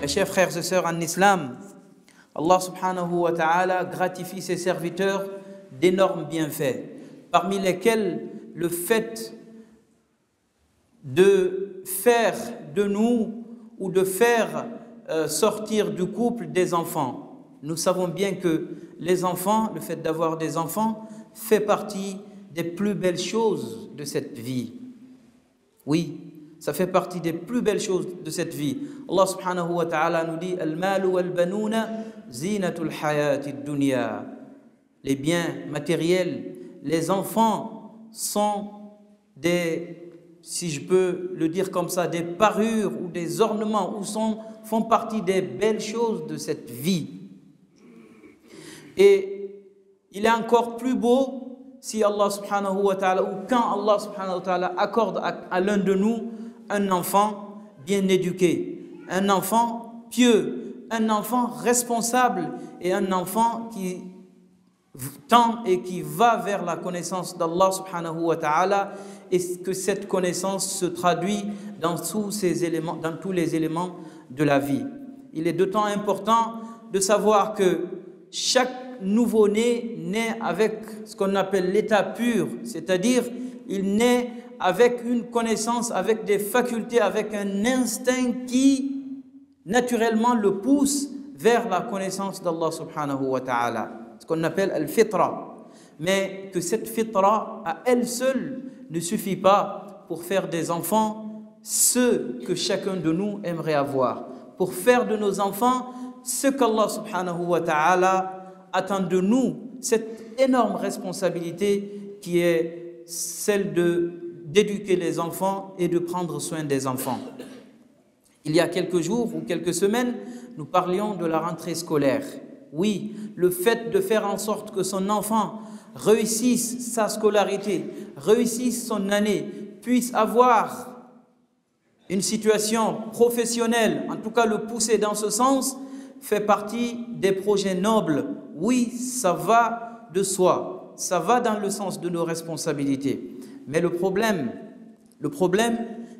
Mes chers frères et sœurs en islam, Allah subhanahu wa ta'ala gratifie ses serviteurs d'énormes bienfaits, parmi lesquels le fait de faire de nous ou de faire sortir du couple des enfants. Nous savons bien que les enfants, le fait d'avoir des enfants, fait partie des plus belles choses de cette vie. Oui, ça fait partie des plus belles choses de cette vie. Allah subhanahu wa ta'ala nous dit « Al-malu wal-banouna zinatul hayati dunya » Les biens matériels, les enfants sont des, si je peux le dire comme ça, des parures ou des ornements ou font partie des belles choses de cette vie. Et il est encore plus beau si Allah subhanahu wa ta'ala, ou quand Allah subhanahu wa ta'ala accorde à l'un de nous un enfant bien éduqué, un enfant pieux, un enfant responsable et un enfant qui tend et qui va vers la connaissance d'Allah subhanahu wa ta'ala, et que cette connaissance se traduit dans tous les éléments de la vie. Il est d'autant important de savoir que chaque nouveau-né naît avec ce qu'on appelle l'état pur, c'est-à-dire il naît avec une connaissance, avec des facultés, avec un instinct qui naturellement le pousse vers la connaissance d'Allah subhanahu wa ta'ala, ce qu'on appelle al-fitra. Mais que cette fitra à elle seule ne suffit pas pour faire des enfants ce que chacun de nous aimerait avoir, pour faire de nos enfants ce qu'Allah subhanahu wa ta'ala attend de nous, cette énorme responsabilité qui est celle d'éduquer les enfants et de prendre soin des enfants. Il y a quelques jours ou quelques semaines, nous parlions de la rentrée scolaire. Oui, le fait de faire en sorte que son enfant réussisse sa scolarité, réussisse son année, puisse avoir une situation professionnelle, en tout cas le pousser dans ce sens, fait partie des projets nobles. Oui, ça va de soi, ça va dans le sens de nos responsabilités. Mais le problème,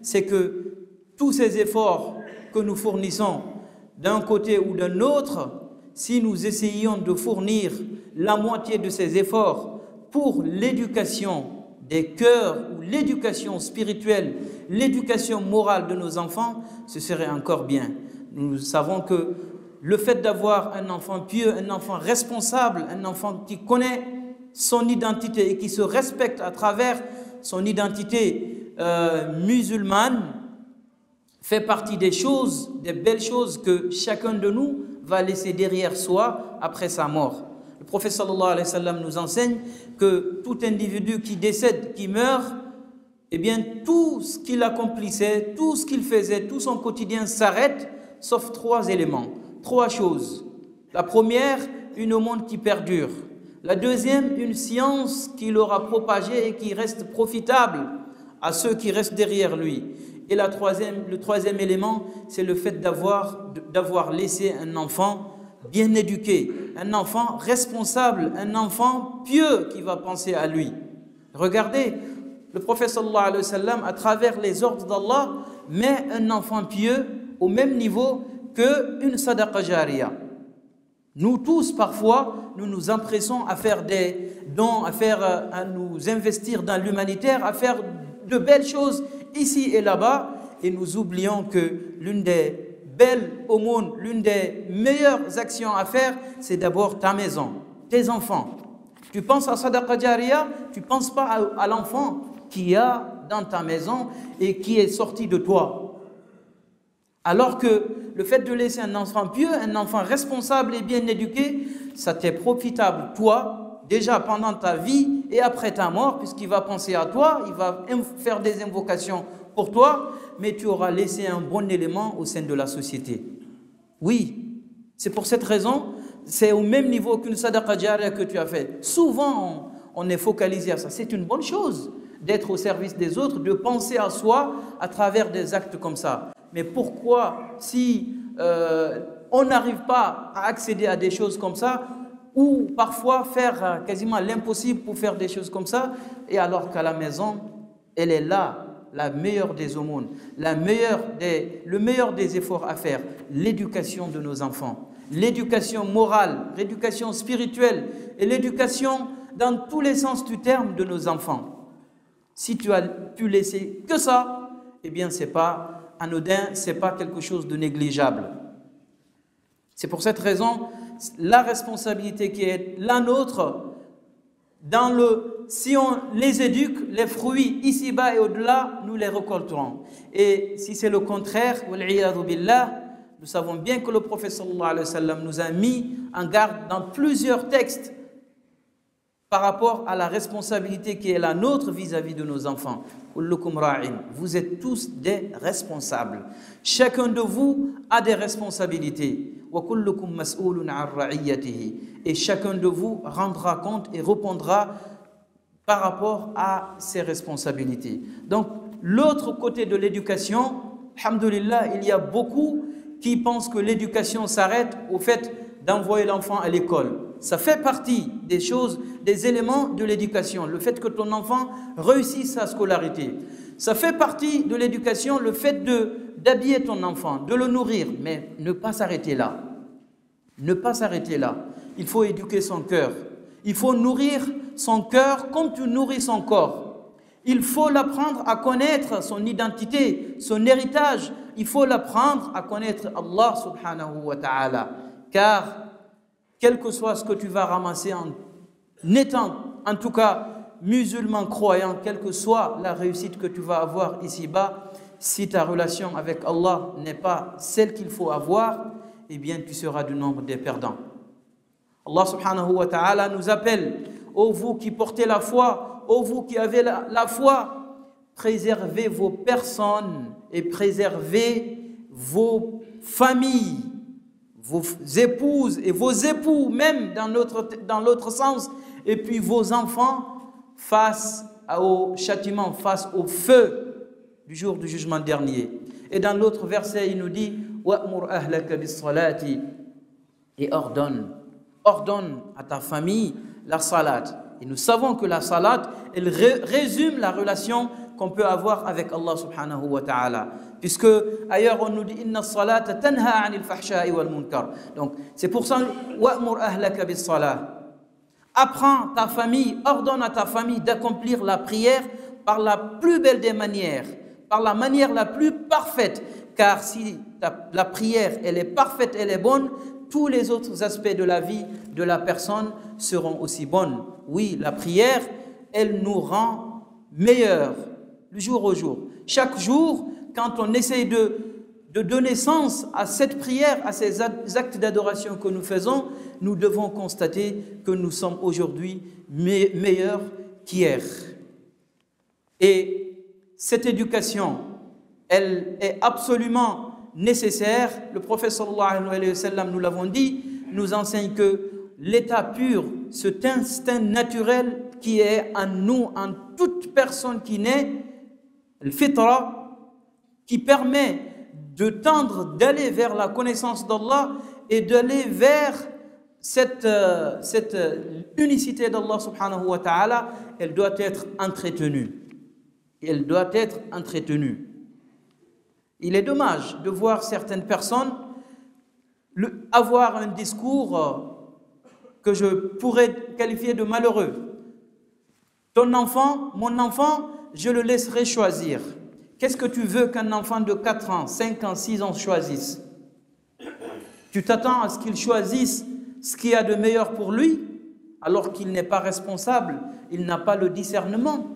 c'est que tous ces efforts que nous fournissons d'un côté ou d'un autre, si nous essayons de fournir la moitié de ces efforts pour l'éducation des cœurs ou l'éducation spirituelle, l'éducation morale de nos enfants, ce serait encore bien. Nous savons que le fait d'avoir un enfant pieux, un enfant responsable, un enfant qui connaît son identité et qui se respecte à travers son identité musulmane, fait partie des choses, des belles choses que chacun de nous va laisser derrière soi après sa mort. Le prophète sallallahu alayhi wa sallam nous enseigne que tout individu qui décède, qui meurt, eh bien tout ce qu'il accomplissait, tout ce qu'il faisait, tout son quotidien s'arrête, sauf trois éléments, trois choses. La première, une aumône qui perdure. La deuxième, une science qu'il aura propagée et qui reste profitable à ceux qui restent derrière lui. Et le troisième élément, c'est le fait d'avoir laissé un enfant bien éduqué, un enfant responsable, un enfant pieux qui va penser à lui. Regardez, le prophète sallallahu alayhi wa sallam, à travers les ordres d'Allah, met un enfant pieux au même niveau qu'une sadaqa jariya. Nous tous, parfois, nous nous empressons à faire des dons, à nous investir dans l'humanitaire, à faire de belles choses ici et là-bas, et nous oublions que l'une des belles aumônes, l'une des meilleures actions à faire, c'est d'abord ta maison, tes enfants. Tu penses à sadaqa jariya, tu ne penses pas à l'enfant qui a dans ta maison et qui est sorti de toi. Alors que le fait de laisser un enfant pieux, un enfant responsable et bien éduqué, ça t'est profitable, toi, déjà pendant ta vie et après ta mort, puisqu'il va penser à toi, il va faire des invocations pour toi, mais tu auras laissé un bon élément au sein de la société. Oui, c'est pour cette raison, c'est au même niveau qu'une sadaqa jariya que tu as fait. Souvent, on est focalisé à ça. C'est une bonne chose d'être au service des autres, de penser à soi à travers des actes comme ça. Mais pourquoi, si on n'arrive pas à accéder à des choses comme ça, ou parfois faire quasiment l'impossible pour faire des choses comme ça, et alors qu'à la maison, elle est là, la meilleure des aumônes, le meilleur des efforts à faire, l'éducation de nos enfants, l'éducation morale, l'éducation spirituelle et l'éducation dans tous les sens du terme de nos enfants. Si tu as pu laisser que ça, eh bien c'est pas anodin, c'est pas quelque chose de négligeable. C'est pour cette raison, la responsabilité qui est la nôtre, si on les éduque, les fruits ici-bas et au-delà, nous les récolterons. Et si c'est le contraire, nous savons bien que le prophète sallallahu alayhi wa sallam nous a mis en garde dans plusieurs textes par rapport à la responsabilité qui est la nôtre vis-à-vis de nos enfants. Vous êtes tous des responsables. Chacun de vous a des responsabilités. Et chacun de vous rendra compte et répondra par rapport à ses responsabilités. Donc, l'autre côté de l'éducation, alhamdoulilah, il y a beaucoup qui pensent que l'éducation s'arrête au fait d'envoyer l'enfant à l'école. Ça fait partie des choses, des éléments de l'éducation. Le fait que ton enfant réussisse sa scolarité. Ça fait partie de l'éducation, le fait d'habiller ton enfant, de le nourrir, mais ne pas s'arrêter là. Ne pas s'arrêter là. Il faut éduquer son cœur. Il faut nourrir son cœur comme tu nourris son corps. Il faut l'apprendre à connaître son identité, son héritage. Il faut l'apprendre à connaître Allah subhanahu wa ta'ala. Car, quel que soit ce que tu vas ramasser en étant, en tout cas, musulman croyant, quelle que soit la réussite que tu vas avoir ici-bas, si ta relation avec Allah n'est pas celle qu'il faut avoir, eh bien tu seras du nombre des perdants. Allah subhanahu wa ta'ala nous appelle, ô vous qui portez la foi, ô vous qui avez la foi, préservez vos personnes et préservez vos familles, vos épouses et vos époux, même dans l'autre sens, et puis vos enfants face au châtiment, face au feu du jour du jugement dernier. Et dans l'autre verset, il nous dit وَأْمُرْ أَهْلَكَ بِالصَّلَاةِ et ordonne à ta famille la salat. Et nous savons que la salat, elle résume la relation qu'on peut avoir avec Allah subhanahu wa ta'ala. Puisque ailleurs on nous dit inna salata tanha 'anil fahsha'i wal munkar. Donc c'est pour ça wa'mur ahlaka bis salah. Apprends ta famille, ordonne à ta famille d'accomplir la prière par la plus belle des manières, par la manière la plus parfaite. Car si la prière elle est parfaite, elle est bonne, tous les autres aspects de la vie de la personne seront aussi bonnes. Oui, la prière, elle nous rend meilleurs du jour au jour. Chaque jour, quand on essaye de donner sens à cette prière, à ces actes d'adoration que nous faisons, nous devons constater que nous sommes aujourd'hui meilleurs qu'hier. Et cette éducation, elle est absolument nécessaire. Le prophète sallallahu alayhi wa sallam, nous l'avons dit, nous enseigne que l'état pur, cet instinct naturel qui est en nous, en toute personne qui naît, le fitra, qui permet de tendre, d'aller vers la connaissance d'Allah et d'aller vers cette unicité d'Allah subhanahu wa ta'ala, elle doit être entretenue. Elle doit être entretenue. Il est dommage de voir certaines personnes avoir un discours que je pourrais qualifier de malheureux. Ton enfant, mon enfant, je le laisserai choisir. Qu'est-ce que tu veux qu'un enfant de 4 ans, 5 ans, 6 ans choisisse? Tu t'attends à ce qu'il choisisse ce qu'il y a de meilleur pour lui, alors qu'il n'est pas responsable, il n'a pas le discernement.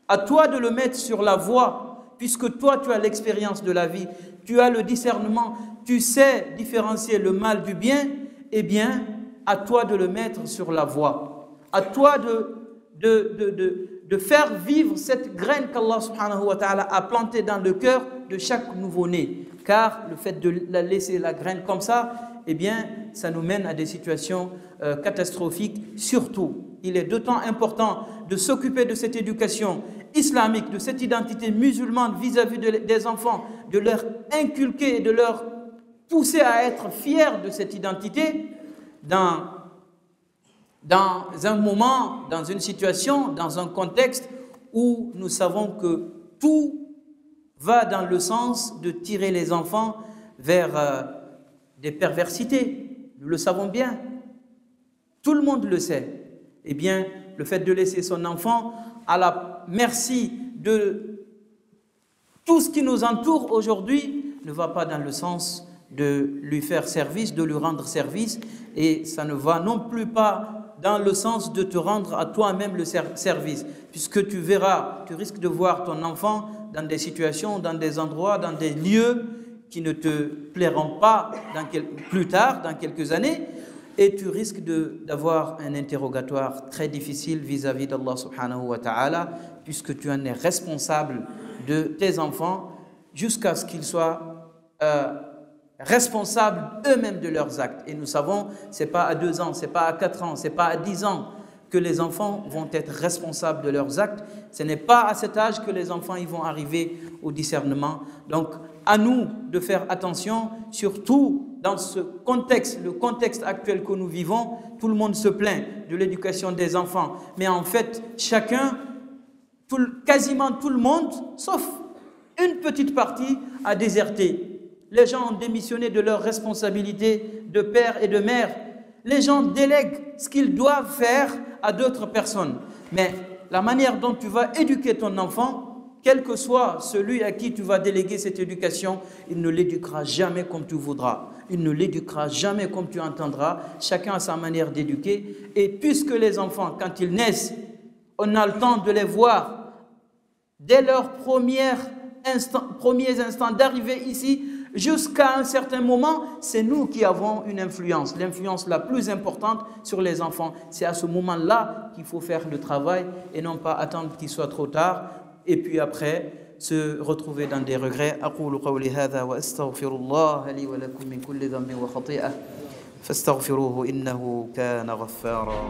À toi de le mettre sur la voie, puisque toi tu as l'expérience de la vie, tu as le discernement, tu sais différencier le mal du bien, eh bien, à toi de le mettre sur la voie. À toi de faire vivre cette graine qu'Allah subhanahu wa ta'ala a plantée dans le cœur de chaque nouveau-né. Car le fait de la laisser la graine comme ça, eh bien, ça nous mène à des situations catastrophiques. Surtout, il est d'autant important de s'occuper de cette éducation islamique, de cette identité musulmane vis-à-vis des enfants, de leur inculquer et de leur pousser à être fiers de cette identité dans un moment, dans une situation, dans un contexte où nous savons que tout va dans le sens de tirer les enfants vers des perversités. Nous le savons bien. Tout le monde le sait. Eh bien, le fait de laisser son enfant à la merci de tout ce qui nous entoure aujourd'hui ne va pas dans le sens de lui faire service, de lui rendre service, et ça ne va non plus pas dans le sens de te rendre à toi-même le service, puisque tu verras, tu risques de voir ton enfant dans des situations, dans des endroits, dans des lieux qui ne te plairont pas plus tard, dans quelques années, et tu risques d'avoir un interrogatoire très difficile vis-à-vis d'Allah subhanahu wa ta'ala, puisque tu en es responsable de tes enfants jusqu'à ce qu'ils soient responsables eux-mêmes de leurs actes. Et nous savons, ce n'est pas à 2 ans, ce n'est pas à 4 ans, ce n'est pas à 10 ans que les enfants vont être responsables de leurs actes. Ce n'est pas à cet âge que les enfants ils vont arriver au discernement. Donc, à nous de faire attention, surtout dans ce contexte, le contexte actuel que nous vivons. Tout le monde se plaint de l'éducation des enfants. Mais en fait, quasiment tout le monde, sauf une petite partie, a déserté. Les gens ont démissionné de leurs responsabilités de père et de mère. Les gens délèguent ce qu'ils doivent faire à d'autres personnes. Mais la manière dont tu vas éduquer ton enfant, quel que soit celui à qui tu vas déléguer cette éducation, il ne l'éduquera jamais comme tu voudras. Il ne l'éduquera jamais comme tu entendras. Chacun a sa manière d'éduquer. Et puisque les enfants, quand ils naissent, on a le temps de les voir dès leurs premiers instants d'arrivée ici, jusqu'à un certain moment, c'est nous qui avons une influence, l'influence la plus importante sur les enfants. C'est à ce moment-là qu'il faut faire le travail et non pas attendre qu'il soit trop tard et puis après se retrouver dans des regrets. أقول قولي هذا وأستغفر الله لي ولكم من كل ذنب وخطيئة فاستغفروه إنه كان غفارا.